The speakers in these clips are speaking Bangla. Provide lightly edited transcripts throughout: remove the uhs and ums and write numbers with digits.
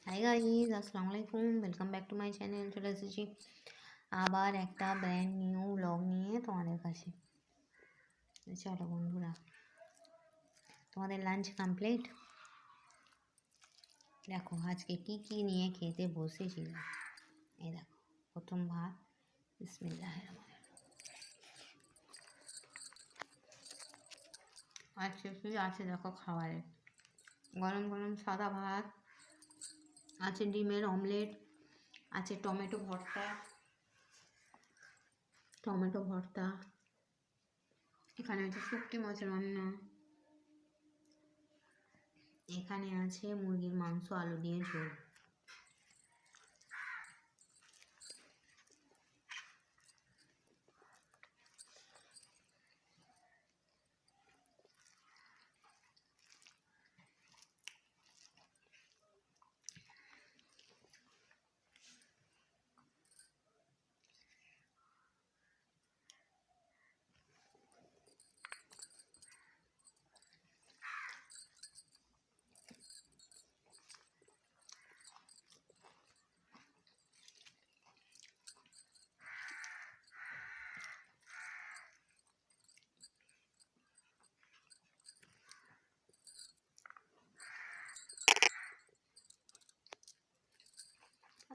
হাই গাইজ, আসসালামু আলাইকুম। Welcome back to my channel. চলে এসেছি আবার একটা ব্র্যান্ড নিউ ব্লগ নিয়ে তোমাদের কাছে। চলো বন্ধুরা, তোমাদের লাঞ্চ কমপ্লিট? দেখো আজকে কি কি নিয়ে খেতে বসেছিলাম। এই দেখো, প্রথম ভাত, বিসমিল্লাহির রহমানির রহিম। আজকে কি আছে দেখো খাবারে, গরম গরম সাদা ভাত আছে, ডিমের অমলেট আছে, টমেটো ভর্তা, এখানে আছে শুটকি মাছের রান্না, এখানে আছে মুরগির মাংস আলু দিয়ে ঝোল।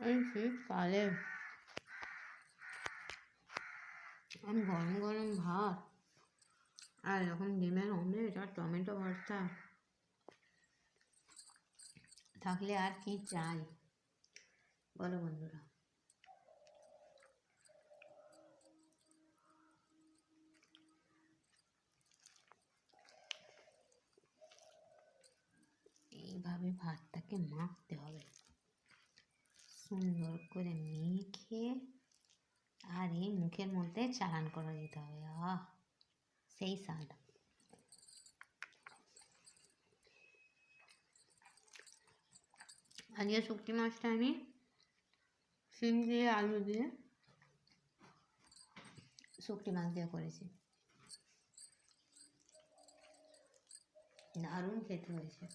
এই শীতকালে আমি গরম গরম ভাত আর এরকম ডিমের অমলেট আর টমেটো ভর্তা থাকলে আর কি চাই বলো বন্ধুরা। এইভাবে ভাতটাকে মাখতে হবে, সুন্দর করে মেখে আর এই মুখের মধ্যে চালান করে দিতে হবে। সেই স্বাদ। আজকে শুটকি মাছটা আমি শিম দিয়ে আলু দিয়ে শুটকি মাছ দিয়ে করেছি, দারুণ খেতে হয়েছে।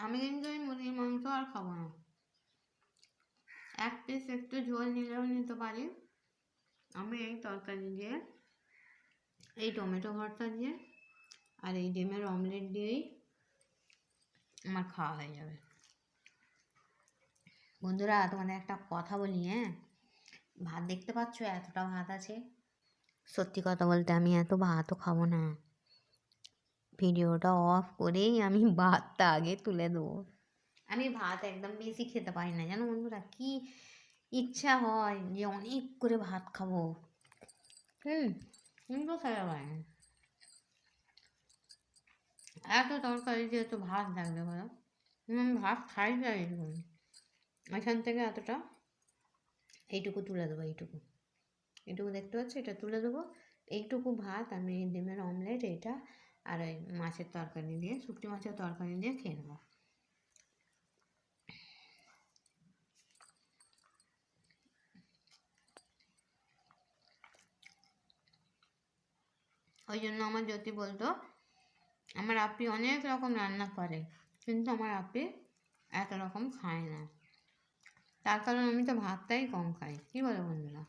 আমি কিন্তু এই মুরগির মাংস আর খাবো না, এক পিস একটু ঝোল নিলেও নিতে পারি। আমি এই তরকারি দিয়ে, এই টমেটো ভর্তা দিয়ে আর এই ডিমের অমলেট দিয়েই আমার খাওয়া হয়ে যাবে। বন্ধুরা তোমাদের একটা কথা বলি, ভাত দেখতে পাচ্ছ এতটা ভাত আছে, সত্যি কথা বলতে আমি এত ভাতও খাবো না। ভিডিওটা অফ করেই আমি ভাতটা আগে তুলে দেবো। আমি ভাত একদম বেশি খেতে পারি না জানো বন্ধুরা, কি ইচ্ছা হয় যে অনেক করে ভাত খাবো, কিন্তু খেতে পারি না। এত তরকারি দিয়ে তো ভাত লাগবে বলো, ভাত খাই যাই এখান থেকে এতটা, এইটুকু তুলে দেবো, এইটুকু দেখতে পাচ্ছি, এটা তুলে দেবো। এইটুকু ভাত আমি ডিমের অমলেট এটা আর ওই মাছের তরকারি দিয়ে, শুকনো মাছের তরকারি দিয়ে খেয়ে নেবো। ওই জন্য আমার জ্যোতি বলতো আমার আপি অনেক রকম রান্না করে, কিন্তু আমার আপি এত রকম খায় না, তার কারণ আমি তো ভাতটাই কম খাই। কী বলো বন্ধুরা,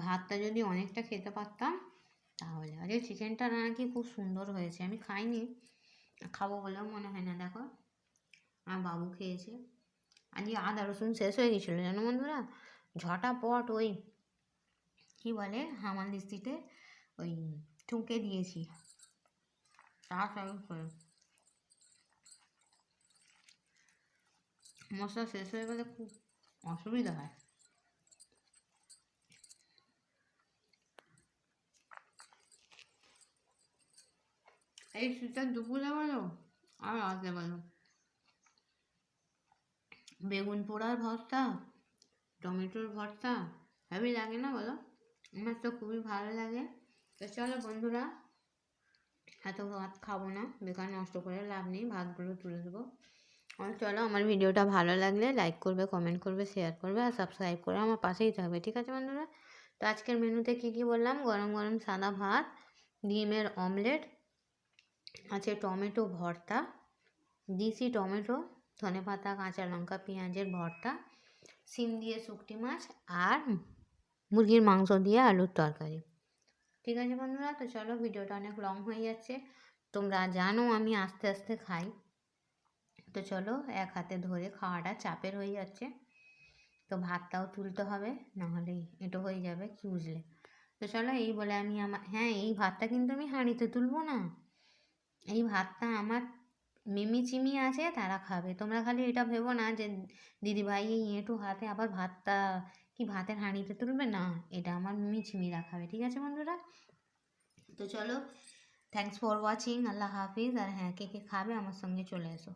ভাতটা যদি অনেকটা খেতে পারতাম তাহলে। আরে চিকেনটা নাকি খুব সুন্দর হয়েছে, আমি খাইনি, খাবো বলেও মনে হয় না। দেখো আমার বাবু খেয়েছে। আজকে আদা রসুন শেষ হয়ে গেছিলো জানো বন্ধুরা, ঝটাপট ওই কী বলে হামানদিস্তিতে ওই ঠুকে দিয়েছি তাড়াতাড়ি করে। মশলা শেষ হয়ে গেলে খুব অসুবিধা হয়। এই শীতের দুপুরে বলো আর রাতে বলো, বেগুন পোড়ার ভর্তা, টমেটোর ভর্তা হেভি লাগে না বলো? আমার তো খুবই ভালো লাগে। তো চলো বন্ধুরা, এত ভাত খাবো না, বেকার নষ্ট করে লাভ নেই, ভাতগুলো তুলে দেবো। আর চলো, আমার ভিডিওটা ভালো লাগলে লাইক করবে, কমেন্ট করবে, শেয়ার করবে আর সাবস্ক্রাইব করে আমার পাশেই থাকবে, ঠিক আছে বন্ধুরা? তো আজকের মেনুতে কী কী বললাম, গরম গরম সাদা ভাত, ডিমের অমলেট, আছে টমেটো ভর্তা, দিশি টমেটো, ধনেপাতা, কাঁচা লঙ্কা, পেঁয়াজের ভর্তা, শিম দিয়ে শুকটি মাছ, আর মুরগির মাংস দিয়ে আলুর তরকারি। ঠিক আছে বন্ধুরা, তো চলো, ভিডিওটা অনেক লং হয়ে যাচ্ছে, তোমরা জানো আমি আস্তে আস্তে খাই, তো চলো এক হাতে ধরে খাওয়াটা চাপের হয়ে যাচ্ছে, তো ভাতটাও তুলতে হবে, নাহলে এটো হয়ে যাবে, কি বুঝলে। তো চলো, এই বলে আমি হ্যাঁ, এই ভাতটা কিন্তু আমি হাঁড়িতে তুলবো না, এই ভাতটা আমার মিমি চিমি আছে, তারা খাবে। তোমরা খালি এটা ভেবো না যে দিদিভাই এই এঁটো হাতে আবার ভাতটা কি ভাতের হাঁড়িতে তুলবে, না, এটা আমার মিমি চিমিরা খাবে। ঠিক আছে বন্ধুরা, তো চলো, থ্যাংকস ফর ওয়াচিং, আল্লাহ হাফিজ। আর হ্যাঁ, কে কে খাবে আমার সঙ্গে চলে এসো।